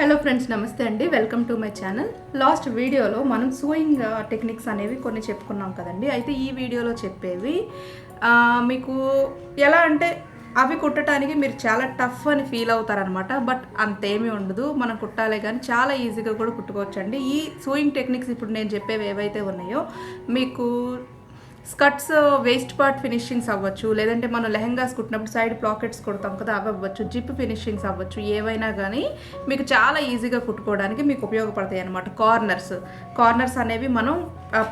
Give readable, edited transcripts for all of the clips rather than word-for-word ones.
Hello friends, నమస్తే అండి. Welcome to my channel. Last వీడియోలో మనం సూయింగ్ టెక్నిక్స్ అనేవి కొన్ని చెప్పుకున్నాం కదండి. అయితే ఈ వీడియోలో చెప్పేవి మీకు ఎలా అంటే అవి కుట్టడానికి మీరు చాలా టఫ్ అని ఫీల్ అవుతారనమాట. బట్ అంతేమీ ఉండదు, మనం కుట్టాలే కానీ చాలా ఈజీగా కూడా కుట్టుకోవచ్చండి. ఈ సూయింగ్ టెక్నిక్స్ ఇప్పుడు నేను చెప్పేవి ఏవైతే ఉన్నాయో మీకు స్కర్ట్స్ వేస్ట్ పార్ట్ ఫినిషింగ్స్ అవ్వచ్చు, లేదంటే మనం లెహంగాస్ కుట్టినప్పుడు సైడ్ పాకెట్స్ కుడతాం కదా, అవి అవ్వచ్చు, జిప్ ఫినిషింగ్స్ అవ్వచ్చు, ఏవైనా కానీ మీకు చాలా ఈజీగా కుట్టుకోవడానికి మీకు ఉపయోగపడతాయి అనమాట. కార్నర్స్ అనేవి మనం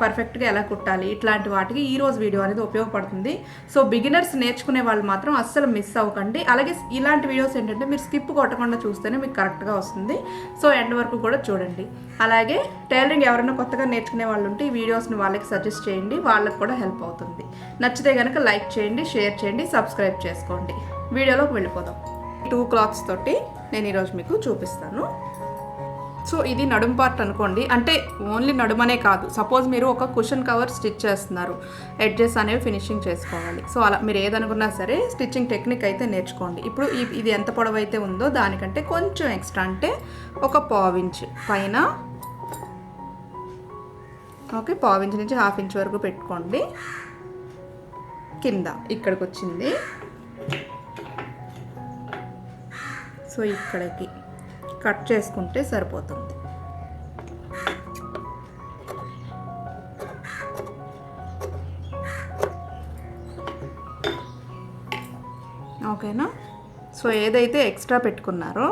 పర్ఫెక్ట్గా ఎలా కుట్టాలి, ఇట్లాంటి వాటికి ఈరోజు వీడియో అనేది ఉపయోగపడుతుంది. సో బిగినర్స్ నేర్చుకునే వాళ్ళు మాత్రం అస్సలు మిస్ అవ్వకండి. అలాగే ఇలాంటి వీడియోస్ ఏంటంటే మీరు స్కిప్ కొట్టకుండా చూస్తేనే మీకు కరెక్ట్గా వస్తుంది. సో ఎండ్ వరకు కూడా చూడండి. అలాగే టైలరింగ్ ఎవరైనా కొత్తగా నేర్చుకునే వాళ్ళు ఉంటే ఈ వీడియోస్ని వాళ్ళకి సజెస్ట్ చేయండి, వాళ్ళకి కూడా హెల్ప్ అవుతుంది. నచ్చితే కనుక లైక్ చేయండి, షేర్ చేయండి, సబ్స్క్రైబ్ చేసుకోండి. వీడియోలోకి వెళ్ళిపోదాం. 2 క్లాత్స్ తోటి నేను ఈరోజు మీకు చూపిస్తాను. సో ఇది నడుం పార్ట్ అనుకోండి, అంటే ఓన్లీ నడుమనే కాదు. సపోజ్ మీరు ఒక కుషన్ కవర్ స్టిచ్ చేస్తున్నారు, ఎడ్జెస్ అనేవి ఫినిషింగ్ చేసుకోవాలి. సో అలా మీరు ఏదనుకున్నా సరే స్టిచ్చింగ్ టెక్నిక్ అయితే నేర్చుకోండి. ఇప్పుడు ఇది ఎంత పొడవు అయితే ఉందో దానికంటే కొంచెం ఎక్స్ట్రా, అంటే ఒక 1/4 ఇంచ్ పైన, ఓకే, 1/4 ఇంచ్ నుంచి 1/2 ఇంచ్ వరకు పెట్టుకోండి. కింద ఇక్కడికి వచ్చింది, సో ఇక్కడికి కట్ చేసుకుంటే సరిపోతుంది. ఓకేనా? సో ఏదైతే ఎక్స్ట్రా పెట్టుకున్నారో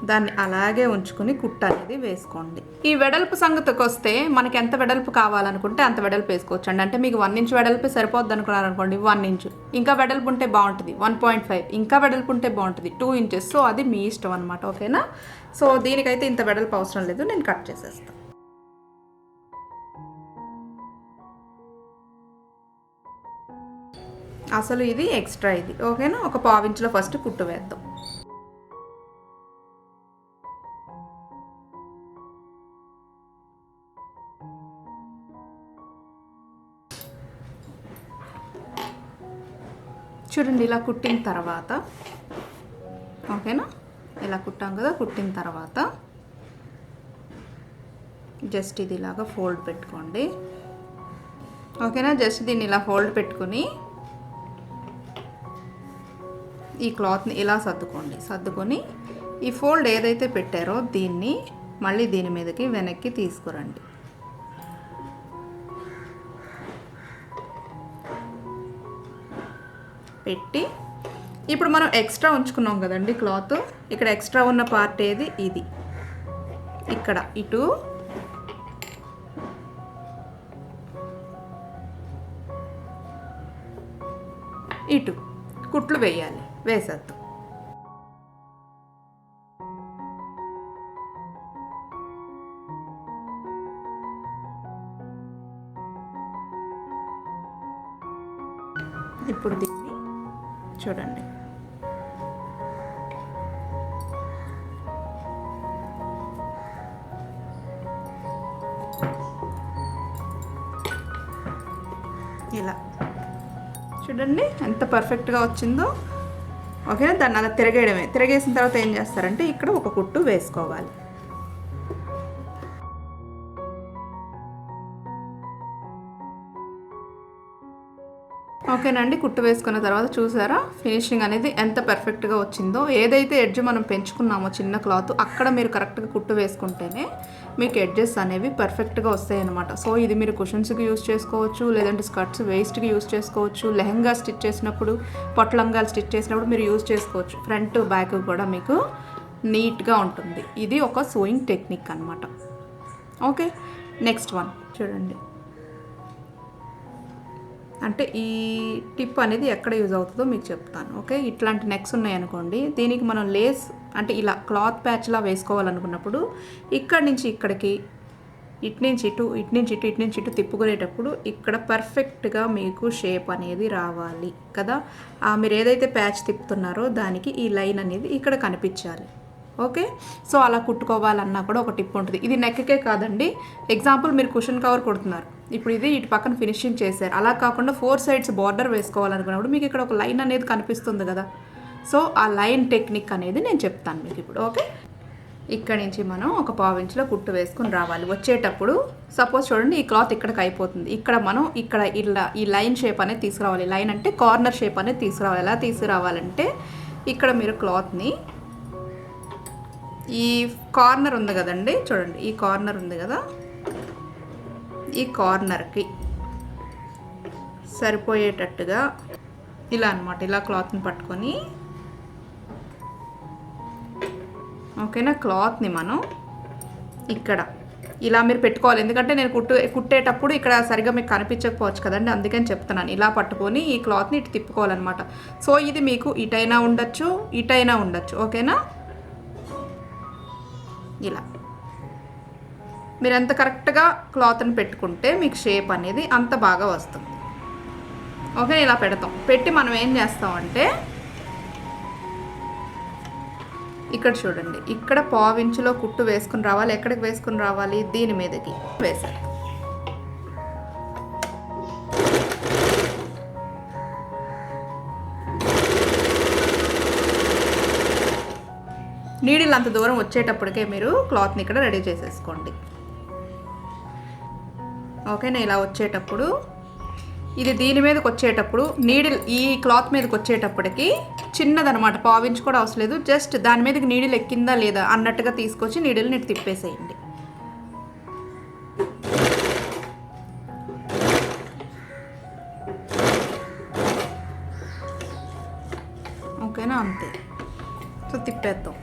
దాన్ని అలాగే ఉంచుకుని కుట్టు అనేది వేసుకోండి. ఈ వెడల్పు సంగతికి వస్తే మనకి ఎంత వెడల్పు కావాలనుకుంటే అంత వెడల్పు వేసుకోవచ్చండి. అంటే మీకు 1 ఇంచ్ వెడల్పు సరిపోద్ది అనుకున్నారనుకోండి, 1 ఇంచ్. ఇంకా వెడల్పు ఉంటే బాగుంటుంది 1.5, ఇంకా వెడల్పు ఉంటే బాగుంటుంది 2 ఇంచెస్. సో అది మీ ఇష్టం అనమాట. ఓకేనా? సో దీనికైతే ఇంత వెడల్పు అవసరం లేదు, నేను కట్ చేసేస్తాను. అసలు ఇది ఎక్స్ట్రా, ఇది ఓకేనా? ఒక 1/4 ఇంచ్లో ఫస్ట్ కుట్టు వేద్దాం. చూడండి, ఇలా కుట్టిన తర్వాత, ఓకేనా, ఇలా కుట్టాం కదా, కుట్టిన తర్వాత జస్ట్ ఇది ఇలాగా ఫోల్డ్ పెట్టుకోండి. ఓకేనా? జస్ట్ దీన్ని ఇలా ఫోల్డ్ పెట్టుకుని ఈ క్లాత్ని ఇలా సర్దుకొని ఈ ఫోల్డ్ ఏదైతే పెట్టారో దీన్ని మళ్ళీ దీని మీదకి వెనక్కి తీసుకురండి. పెట్టి ఇప్పుడు మనం ఎక్స్ట్రా ఉంచుకున్నాం కదండి క్లాత్, ఇక్కడ ఎక్స్ట్రా ఉన్న పార్ట్ ఏది, ఇది ఇక్కడ ఇటు కుట్లు వేయాలి. వేసేద్దాం. ఇప్పుడు దీన్ని చూడండి, ఇలా చూడండి ఎంత పర్ఫెక్ట్గా వచ్చిందో. ఓకేనా? దాన్ని అలా తిరగేయడమే. తిరగేసిన తర్వాత ఏం చేస్తారంటే ఇక్కడ ఒక కుట్టు వేసుకోవాలి. ఓకేనండి, కుట్టు వేసుకున్న తర్వాత చూసారా ఫినిషింగ్ అనేది ఎంత పర్ఫెక్ట్గా వచ్చిందో. ఏదైతే ఎడ్జ్ మనం పెంచుకున్నామో చిన్న క్లాత్, అక్కడ మీరు కరెక్ట్గా కుట్టు వేసుకుంటేనే మీకు ఎడ్జెస్ అనేవి పర్ఫెక్ట్గా వస్తాయి అన్నమాట. సో ఇది మీరు కుషన్స్కి యూజ్ చేసుకోవచ్చు, లేదంటే స్కర్ట్స్ వేస్ట్కి యూజ్ చేసుకోవచ్చు, లెహంగా స్టిచ్ చేసినప్పుడు, పొట్లంగాలు స్టిచ్ చేసినప్పుడు మీరు యూజ్ చేసుకోవచ్చు. ఫ్రంట్ బ్యాక్ కూడా మీకు నీట్గా ఉంటుంది. ఇది ఒక సూయింగ్ టెక్నిక్ అన్నమాట. ఓకే, నెక్స్ట్ వన్ చూడండి. అంటే ఈ టిప్ అనేది ఎక్కడ యూజ్ అవుతుందో మీకు చెప్తాను. ఓకే, ఇట్లాంటి నెక్స్ ఉన్నాయనుకోండి, దీనికి మనం లేస్ అంటే ఇలా క్లాత్ ప్యాచ్లా వేసుకోవాలనుకున్నప్పుడు ఇక్కడి నుంచి ఇక్కడికి, ఇటు నుంచి ఇటు తిప్పుకునేటప్పుడు ఇక్కడ పర్ఫెక్ట్గా మీకు షేప్ అనేది రావాలి కదా. మీరు ఏదైతే ప్యాచ్ తిప్పుతున్నారో దానికి ఈ లైన్ అనేది ఇక్కడ కనిపించాలి. ఓకే, సో అలా కుట్టుకోవాలన్నా కూడా ఒక టిప్ ఉంటుంది. ఇది నెక్కే కాదండి. ఎగ్జాంపుల్ మీరు కుషన్ కవర్ కుడుతున్నారు, ఇప్పుడు ఇది ఇటు పక్కన ఫినిషింగ్ చేశారు. అలా కాకుండా 4 సైడ్స్ బార్డర్ వేసుకోవాలనుకున్నప్పుడు మీకు ఇక్కడ ఒక లైన్ అనేది కనిపిస్తుంది కదా. సో ఆ లైన్ టెక్నిక్ అనేది నేను చెప్తాను మీకు ఇప్పుడు. ఓకే, ఇక్కడి నుంచి మనం ఒక పావు ఇంచులో కుట్టు వేసుకుని రావాలి. వచ్చేటప్పుడు సపోజ్ చూడండి ఈ క్లాత్ ఇక్కడికి అయిపోతుంది, ఇక్కడ మనం ఇక్కడ ఇలా ఈ లైన్ షేప్ అనేది తీసుకురావాలి. లైన్ అంటే కార్నర్ షేప్ అనేది తీసుకురావాలి. ఎలా తీసుకురావాలంటే ఇక్కడ మీరు క్లాత్ని ఈ కార్నర్ ఉంది కదండి, చూడండి ఈ కార్నర్ ఉంది కదా, ఈ కార్నర్కి సరిపోయేటట్టుగా ఇలా అన్నమాట, ఇలా క్లాత్ని పట్టుకొని ఓకేనా, క్లాత్ని మనం ఇక్కడ ఇలా మీరు పెట్టుకోవాలి. ఎందుకంటే నేను కుట్టేటప్పుడు ఇక్కడ సరిగ్గా మీకు కనిపించకపోవచ్చు కదండి, అందుకని చెప్తున్నాను. ఇలా పట్టుకొని ఈ క్లాత్ని ఇటు తిప్పుకోవాలన్నమాట. సో ఇది మీకు ఇటైనా ఉండొచ్చు, ఇటైనా ఉండొచ్చు. ఓకేనా, ఇలా మీరు ఎంత కరెక్ట్గా క్లాత్ని పెట్టుకుంటే మీకు షేప్ అనేది అంత బాగా వస్తుంది. ఓకే, ఇలా పెడతాం. పెట్టి మనం ఏం చేస్తామంటే ఇక్కడ చూడండి, ఇక్కడ పావించులో కుట్టు వేసుకుని రావాలి. ఎక్కడికి వేసుకుని రావాలి? దీని మీదకి వేసాలి. నీడిల్ అంత దూరం వచ్చేటప్పటికే మీరు క్లాత్ని ఇక్కడ రెడీ చేసేసుకోండి. ఓకేనా, ఇలా వచ్చేటప్పుడు ఇది దీని మీదకి వచ్చేటప్పుడు నీడిల్ ఈ క్లాత్ మీదకి వచ్చేటప్పటికి చిన్నదనమాట, పావించి కూడా అవసరం లేదు. జస్ట్ దాని మీదకి నీడిల్ ఎక్కిందా లేదా అన్నట్టుగా తీసుకొచ్చి నీడిల్ని ఇటు తిప్పేసేయండి. ఓకేనా, అంతే. సో తిప్పేద్దాం.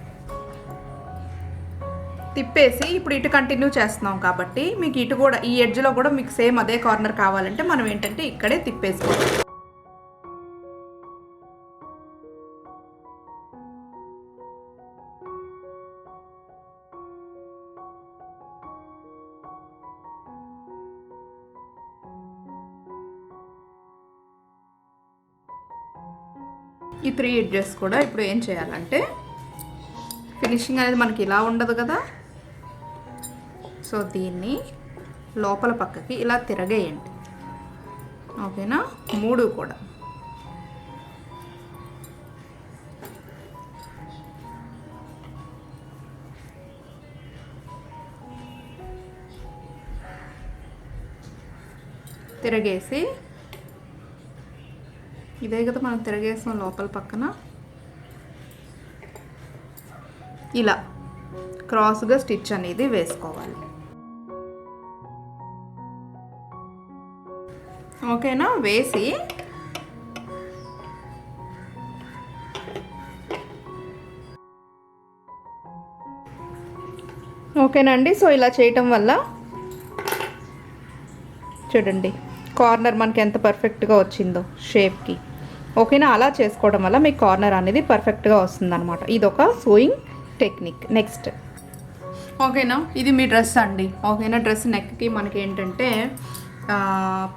తిప్పేసి ఇప్పుడు ఇటు కంటిన్యూ చేస్తున్నాం కాబట్టి మీకు ఇటు కూడా ఈ ఎడ్జ్లో కూడా మీకు సేమ్ అదే కార్నర్ కావాలంటే మనం ఏంటంటే ఇక్కడే తిప్పేసుకోవాలి. ఈ 3 ఎడ్జెస్ కూడా ఇప్పుడు ఏం చేయాలంటే ఫినిషింగ్ అనేది మనకి ఇలా ఉండదు కదా, సో దీన్ని లోపల పక్కకి ఇలా తిరగేయండి. ఓకేనా, 3 కూడా. తిరగేసి ఇదే కదా మనం తిరగేసాం లోపల పక్కన, ఇలా క్రాస్గా స్టిచ్ అనేది వేసుకోవాలి. ఓకేనా, వేసి ఓకేనండి. సో ఇలా చేయటం వల్ల చూడండి కార్నర్ మనకి ఎంత పర్ఫెక్ట్గా వచ్చిందో షేప్కి. ఓకేనా, అలా చేసుకోవడం వల్ల మీకు కార్నర్ అనేది పర్ఫెక్ట్గా వస్తుందన్నమాట. ఇదొక సూయింగ్ టెక్నిక్. నెక్స్ట్ ఓకేనా, ఇది మీ డ్రెస్ అండి. ఓకేనా, డ్రెస్ నెక్కి మనకి ఏంటంటే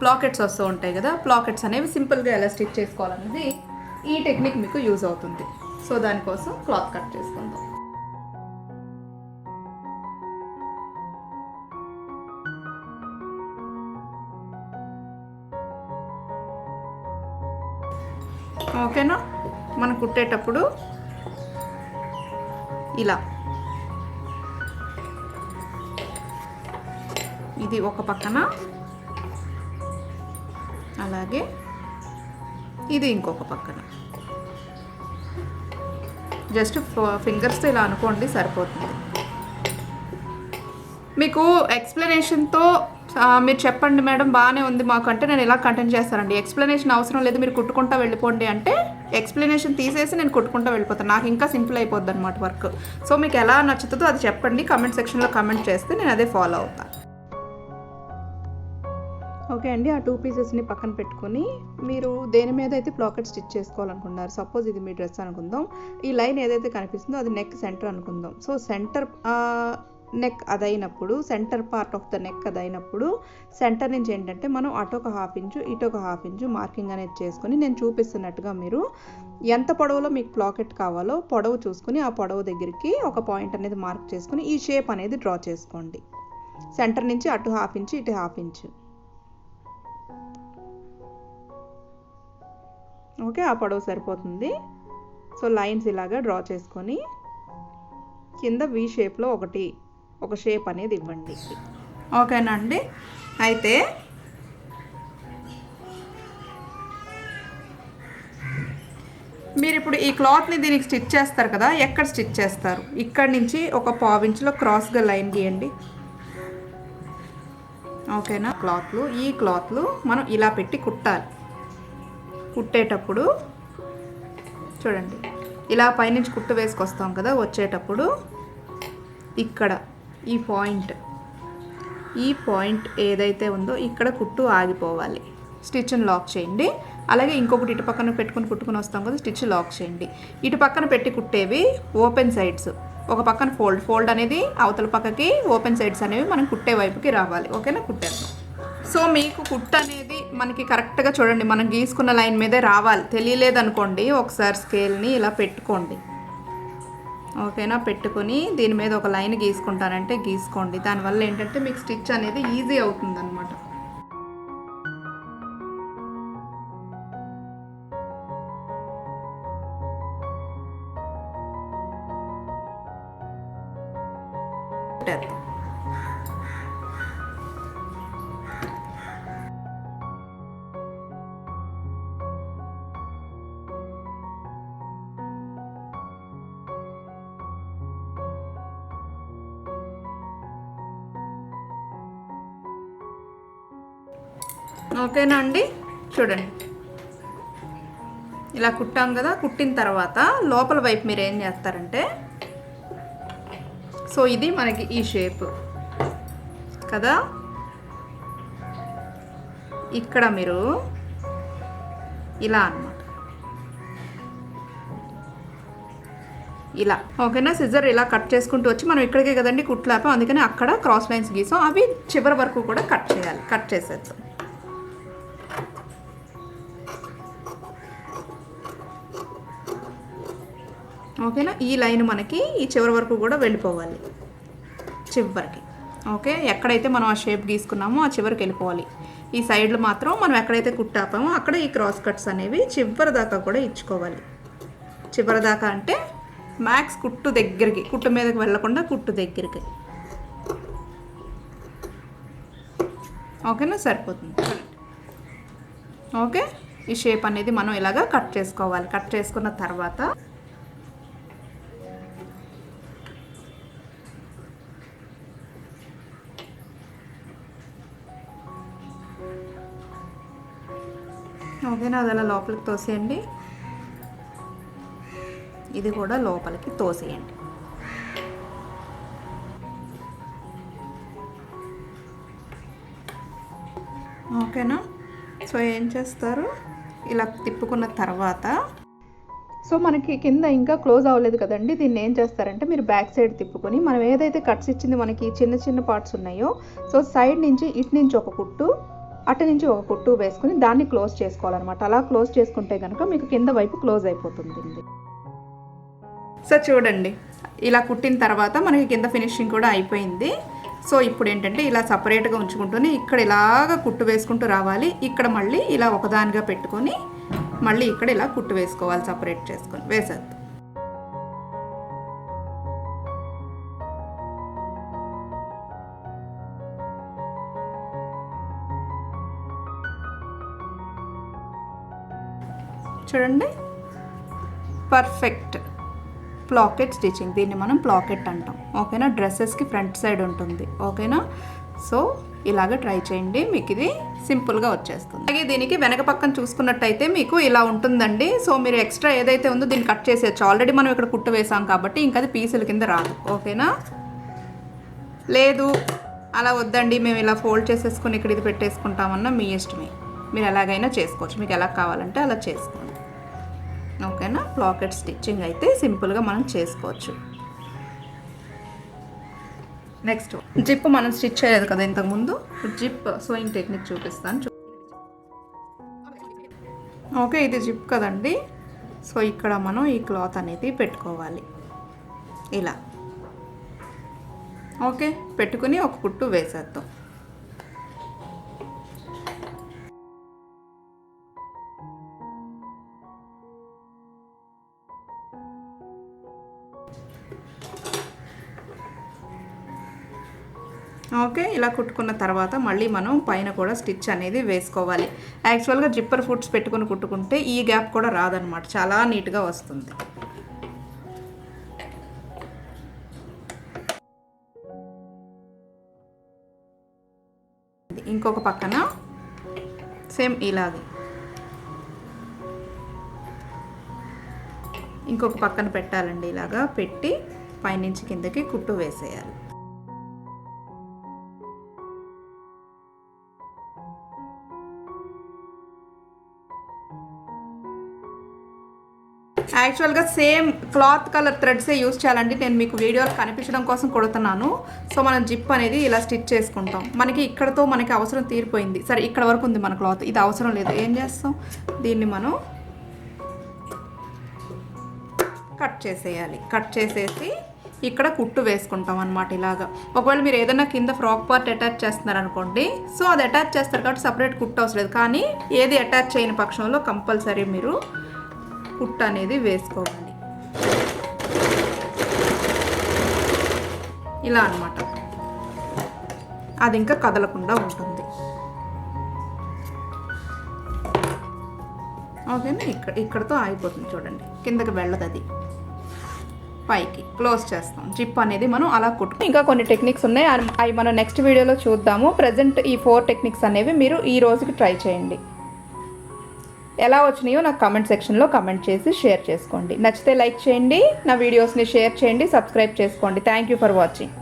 ప్లాకెట్స్ వస్తూ ఉంటాయి కదా, ప్లాకెట్స్ అనేవి సింపుల్గా ఎలా స్టిచ్ చేసుకోవాలనేది ఈ టెక్నిక్ మీకు యూజ్ అవుతుంది. సో దానికోసం క్లాత్ కట్ చేసుకుందాం. ఓకేనా, మనం కుట్టేటప్పుడు ఇలా ఇది ఒక పక్కన, అలాగే ఇది ఇంకొక పక్కన. జస్ట్ ఫింగర్స్తో ఇలా అనుకోండి, సరిపోతుంది. మీకు ఎక్స్ప్లెనేషన్తో మీరు చెప్పండి మేడం బాగానే ఉంది మాకు అంటే నేను ఇలా కంటిన్యూ చేస్తానండి. ఎక్స్ప్లెనేషన్ అవసరం లేదు, మీరు కుట్టుకుంటా వెళ్ళిపోండి అంటే ఎక్స్ప్లెనేషన్ తీసేసి నేను కుట్టుకుంటా వెళ్ళిపోతాను. నాకు ఇంకా సింపుల్ అయిపోద్ది అనమాట వర్క్. సో మీకు ఎలా నచ్చుతుందో అది చెప్పండి, కమెంట్ సెక్షన్లో కమెంట్ చేస్తే నేను అదే ఫాలో అవుతాను. ఓకే అండి, ఆ 2 పీసెస్ని పక్కన పెట్టుకొని మీరు దేని మీద అయితే ప్లాకెట్ స్టిచ్ చేసుకోవాలనుకున్నారు, సపోజ్ ఇది మీ డ్రెస్ అనుకుందాం, ఈ లైన్ ఏదైతే కనిపిస్తుందో అది నెక్ సెంటర్ అనుకుందాం. సో సెంటర్ నెక్ అదైనప్పుడు, center part of the neck అదైనప్పుడు సెంటర్ నుంచి ఏంటంటే మనం అటొక 1/2 ఇంచు ఇటొక 1/2 ఇంచు మార్కింగ్ అనేది చేసుకొని నేను చూపిస్తున్నట్టుగా మీరు ఎంత పొడవులో మీకు ప్లాకెట్ కావాలో పొడవు చూసుకుని ఆ పొడవు దగ్గరికి ఒక పాయింట్ అనేది మార్క్ చేసుకుని ఈ షేప్ అనేది డ్రా చేసుకోండి. సెంటర్ నుంచి అటు 1/2 ఇంచు ఇటు 1/2 ఇంచు. ఓకే, ఆ పొడవు సరిపోతుంది. సో లైన్స్ ఇలాగా డ్రా చేసుకొని కింద వి షేప్లో ఒక షేప్ అనేది ఇవ్వండి. ఓకేనా అండి. అయితే మీరు ఇప్పుడు ఈ క్లాత్ని దీనికి స్టిచ్ చేస్తారు కదా, ఎక్కడ స్టిచ్ చేస్తారు? ఇక్కడ నుంచి ఒక పావు ఇంచులో క్రాస్గా లైన్ గీయండి. ఓకేనా. ఈ క్లాత్లు మనం ఇలా పెట్టి కుట్టాలి. కుట్టేటప్పుడు చూడండి, ఇలా పైనుంచి కుట్టు వేసుకొస్తాం కదా, వచ్చేటప్పుడు ఇక్కడ ఈ పాయింట్ ఏదైతే ఉందో ఇక్కడ కుట్టు ఆగిపోవాలి. స్టిచ్ని లాక్ చేయండి. అలాగే ఇంకొకటి ఇటు పక్కన పెట్టుకుని కుట్టుకుని వస్తాం కదా, స్టిచ్ లాక్ చేయండి. ఇటు పక్కన పెట్టి కుట్టేవి ఓపెన్ సైడ్స్, ఒక పక్కన ఫోల్డ్ అనేది అవతల పక్కకి, ఓపెన్ సైడ్స్ అనేవి మనం కుట్టే వైపుకి రావాలి. ఓకేనా. కుట్టేద్దాం. సో మీకు కుట్టు అనేది మనకి కరెక్ట్గా చూడండి, మనం గీసుకున్న లైన్ మీదే రావాలి. తెలియలేదనుకోండి, ఒకసారి స్కేల్ని ఇలా పెట్టుకోండి. ఓకేనా. పెట్టుకొని దీని మీద ఒక లైన్ గీసుకుంటానంటే గీసుకోండి. దానివల్ల ఏంటంటే మీకు స్టిచ్ అనేది ఈజీ అవుతుంది అనమాట. ఓకేనా అండి. చూడండి, ఇలా కుట్టాం కదా. కుట్టిన తర్వాత లోపల వైపు మీరు ఏం చేస్తారంటే, సో ఇది మనకి ఈ షేప్ కదా, ఇక్కడ మీరు ఇలా అన్నమాట, ఇలా. ఓకేనా. సిజర్ ఇలా కట్ చేసుకుంటూ వచ్చి మనం ఇక్కడికే కదండి కుట్లాపాం, అందుకని అక్కడ క్రాస్ లైన్స్ గీసాం. అవి చివరి వరకు కూడా కట్ చేయాలి. కట్ చేసేద్దాం. ఓకేనా. ఈ లైన్ మనకి ఈ చివరి వరకు కూడా వెళ్ళిపోవాలి, చివరికి. ఓకే. ఎక్కడైతే మనం ఆ షేప్ గీసుకున్నామో ఆ చివరికి వెళ్ళిపోవాలి. ఈ సైడ్లో మాత్రం మనం ఎక్కడైతే కుట్టాపామో అక్కడ ఈ క్రాస్ కట్స్ అనేవి చివరి దాకా కూడా ఇచ్చుకోవాలి. చివరి దాకా అంటే మ్యాక్స్ కుట్టు దగ్గరికి, కుట్టు మీదకి వెళ్ళకుండా కుట్టు దగ్గరికి. ఓకేనా. సరిపోతుంది. ఓకే. ఈ షేప్ అనేది మనం ఇలాగా కట్ చేసుకోవాలి. కట్ చేసుకున్న తర్వాత ఓకేనా, అది అలా లోపలికి తోసేయండి. ఇది కూడా లోపలికి తోసేయండి. ఓకేనా. సో ఏం చేస్తారు, ఇలా తిప్పుకున్న తర్వాత, సో మనకి కింద ఇంకా క్లోజ్ అవ్వలేదు కదండి, దీన్ని ఏం చేస్తారంటే మీరు బ్యాక్ సైడ్ తిప్పుకొని, మనం ఏదైతే కట్స్ ఇచ్చింది మనకి చిన్న చిన్న పార్ట్స్ ఉన్నాయో, సో సైడ్ నుంచి ఇటు నుంచి ఒక కుట్టు, అటు నుంచి ఒక కుట్టు వేసుకుని దాన్ని క్లోజ్ చేసుకోవాలన్నమాట. అలా క్లోజ్ చేసుకుంటే కనుక మీకు కింద వైపు క్లోజ్ అయిపోతుంది. సో చూడండి, ఇలా కుట్టిన తర్వాత మనకి కింద ఫినిషింగ్ కూడా అయిపోయింది. సో ఇప్పుడు ఏంటంటే ఇలా సపరేట్గా ఉంచుకుంటూనే ఇక్కడ ఇలాగ కుట్టు వేసుకుంటూ రావాలి. ఇక్కడ మళ్ళీ ఇలా ఒకదానిగా పెట్టుకొని మళ్ళీ ఇక్కడ ఇలా కుట్టు వేసుకోవాలి, సపరేట్ చేసుకొని వేసేద్దాం. చూడండి, పర్ఫెక్ట్ ప్లాకెట్ స్టిచ్చింగ్. దీన్ని మనం ప్లాకెట్ అంటాం. ఓకేనా. డ్రెస్సెస్కి ఫ్రంట్ సైడ్ ఉంటుంది. ఓకేనా. సో ఇలాగ ట్రై చేయండి, మీకు ఇది సింపుల్గా వచ్చేస్తుంది. అలాగే దీనికి వెనక పక్కన చూసుకున్నట్టయితే మీకు ఇలా ఉంటుందండి. సో మీరు ఎక్స్ట్రా ఏదైతే ఉందో దీన్ని కట్ చేసేయచ్చు. ఆల్రెడీ మనం ఇక్కడ కుట్టు వేసాం కాబట్టి ఇంకా అది పీసుల కింద రాదు. ఓకేనా. లేదు అలా వద్దండి, మేము ఇలా ఫోల్డ్ చేసేసుకుని ఇక్కడ ఇది పెట్టేసుకుంటామన్నా మీ ఇష్టమే, మీరు ఎలాగైనా చేసుకోవచ్చు. మీకు ఎలా కావాలంటే అలా చేసుకోండి. ఓకేనా. ప్లాకెట్ స్టిచ్చింగ్ అయితే సింపుల్గా మనం చేసుకోవచ్చు. నెక్స్ట్ జిప్ మనం స్టిచ్ చేయలేదు కదా ఇంతకుముందు, జిప్ సోయింగ్ టెక్నిక్ చూపిస్తాను. ఓకే, ఇది జిప్ కదండి. సో ఇక్కడ మనం ఈ క్లాత్ అనేది పెట్టుకోవాలి ఇలా. ఓకే, పెట్టుకుని ఒక కుట్టు వేసేద్దాం. ఓకే, ఇలా కుట్టుకున్న తర్వాత మళ్ళీ మనం పైన కూడా స్టిచ్ అనేది వేసుకోవాలి. యాక్చువల్గా జిప్పర్ ఫుట్స్ పెట్టుకుని కుట్టుకుంటే ఈ గ్యాప్ కూడా రాదనమాట, చాలా నీట్గా వస్తుంది. ఇంకొక పక్కన సేమ్ ఇలాగే ఇంకొక పక్కన పెట్టాలండి. ఇలాగా పెట్టి పైనుంచి కిందకి కుట్టు వేసేయాలి. యాక్చువల్గా సేమ్ క్లాత్ కలర్ థ్రెడ్సే యూజ్ చేయాలండి. నేను మీకు వీడియోలో కనిపించడం కోసం కొడుతున్నాను. సో మనం జిప్ అనేది ఇలా స్టిచ్ చేసుకుంటాం. మనకి ఇక్కడతో మనకి అవసరం తీరిపోయింది. సరే, ఇక్కడ వరకు ఉంది మన క్లాత్, ఇది అవసరం లేదు. ఏం చేస్తాం, దీన్ని మనం కట్ చేసేయాలి. కట్ చేసేసి ఇక్కడ కుట్టు వేసుకుంటాం అన్నమాట ఇలాగా. ఒకవేళ మీరు ఏదైనా కింద ఫ్రాక్ పార్ట్ అటాచ్ చేస్తున్నారనుకోండి, సో అది అటాచ్ చేస్తారు కాబట్టి సపరేట్ కుట్టు అవసరం లేదు. కానీ ఏది అటాచ్ చేయని పక్షంలో కంపల్సరీ మీరు కుట్టు అనేది వేసుకోవాలి. ఇలా అన్నమాట, అది ఇంకా కదలకుండా ఉంటుంది. ఓకేనా, ఇక్కడతో ఆగిపోతుంది చూడండి, కిందకి వెళ్ళదు, అది పైకి క్లోజ్ చేస్తాం. జిప్ అనేది మనం అలా కుట్టు. ఇంకా కొన్ని టెక్నిక్స్ ఉన్నాయి, అవి మనం నెక్స్ట్ వీడియోలో చూద్దాము. ప్రజెంట్ ఈ 4 టెక్నిక్స్ అనేవి మీరు ఈ రోజుకి ట్రై చేయండి. ఎలా వచ్చినాయో నాకు కామెంట్ సెక్షన్లో కామెంట్ చేసి షేర్ చేసుకోండి. నచ్చితే లైక్ చేయండి, నా వీడియోస్ని షేర్ చేయండి, సబ్స్క్రైబ్ చేసుకోండి. Thank you for watching.